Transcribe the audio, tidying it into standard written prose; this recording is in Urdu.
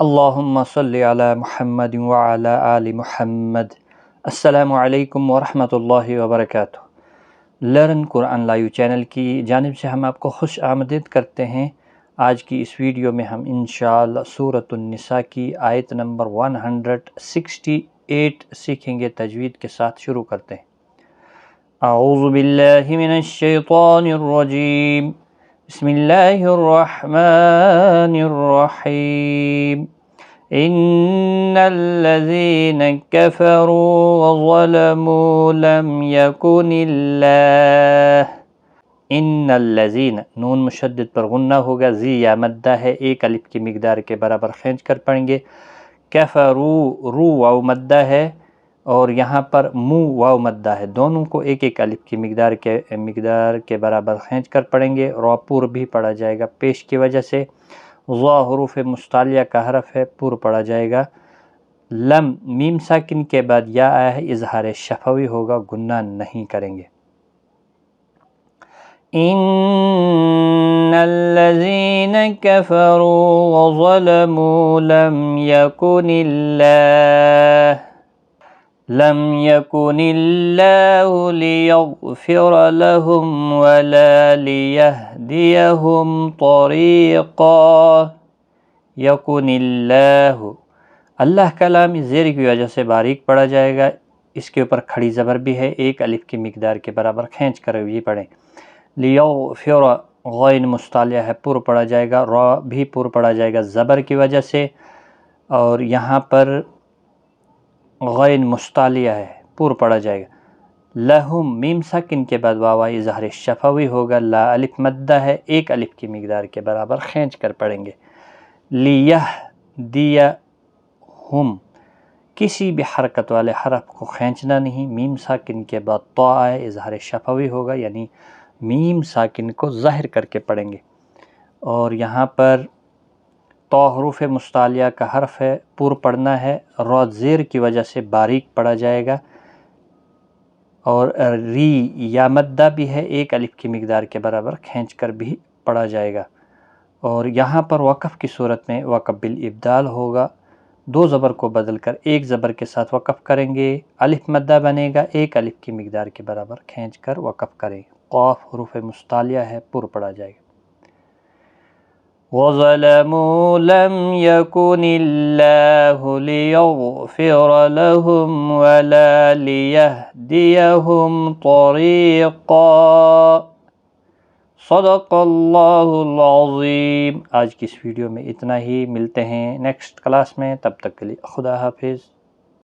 اللہم صلی علی محمد وعلی آل محمد۔ السلام علیکم ورحمۃ اللہ وبرکاتہ۔ لرن قرآن لائیو چینل کی جانب سے ہم آپ کو خوش آمدید کرتے ہیں۔ آج کی اس ویڈیو میں ہم انشاءاللہ سورۃ النساء کی آیت نمبر 168 سیکھیں گے۔ تجوید کے ساتھ شروع کرتے ہیں۔ اعوذ باللہ من الشیطان الرجیم، بسم اللہ الرحمن الرحیم۔ ان الذین کفروا وظلموا لم یکن اللہ۔ ان الذین، نون مشدد پر غنہ ہوگا، زی یا مدہ ہے، ایک الف کی مقدار کے برابر کھینچ کر پڑھیں گے۔ کفروا، رو واو مدہ ہے، اور یہاں پر مو واو مدہ ہے، دونوں کو ایک ایک الف کی مقدار کے برابر کھینچ کر پڑھیں گے۔ را پور بھی پڑھا جائے گا پیش کی وجہ سے، ظا حروف مستعلیہ کا حرف ہے، پور پڑھا جائے گا۔ لم، میم ساکن کے بعد یا آیا ہے، اظہار شفوی ہوگا، گناہ نہیں کریں گے۔ ان الذین کفروا وظلموا لم يكن الله ليغفر لهم ولا ليهديهم طريقا۔ يكن اللہ، اللہ کا لام زیر کی وجہ سے باریک پڑھا جائے گا، اس کے اوپر کھڑی زبر بھی ہے، ایک الف کی مقدار کے برابر کھینچ کر یہ پڑھیں۔ لیغفر، غین مستعلیہ ہے، پر پڑھا جائے گا، را بھی پر پڑھا جائے گا زبر کی وجہ سے، اور یہاں پر غین مستعلیہ ہے، پر پڑھا جائے گا۔ لہم، میم ساکن کے بعد واو اظہار شفوی ہوگا، لا الف مدہ ہے، ایک الف کی مقدار کے برابر کھینچ کر پڑھیں گے۔ لیہدیہم، کسی بھی حرکت والے حرف کو کھینچنا نہیں، میم ساکن کے بعد طا ہے، اظہار شفوی ہوگا، یعنی میم ساکن کو ظاہر کر کے پڑھیں گے۔ اور یہاں پر طا حروف مستعلیہ کا حرف ہے، پر پڑھنا ہے، را زیر کی وجہ سے باریک پڑھا جائے گا، اور ری یا مدہ بھی ہے، ایک الف کی مقدار کے برابر کھینچ کر بھی پڑھا جائے گا۔ اور یہاں پر وقف کی صورت میں وقف بالابدال ہوگا، دو زبر کو بدل کر ایک زبر کے ساتھ وقف کریں گے، الف مدہ بنے گا، ایک الف کی مقدار کے برابر کھینچ کر وقف کریں۔ قاف حروف مستعلیہ ہے، پر پڑھا جائے گا۔ وَظَلَمُوا لَمْ يَكُنِ اللَّهُ لِيَغْفِرَ لَهُمْ وَلَا لِيَهْدِيَهُمْ طَرِيقًا۔ صدق اللہ العظیم۔ آج کی اس ویڈیو میں اتنا ہی، ملتے ہیں نیکسٹ کلاس میں، تب تک کے لیے خدا حافظ۔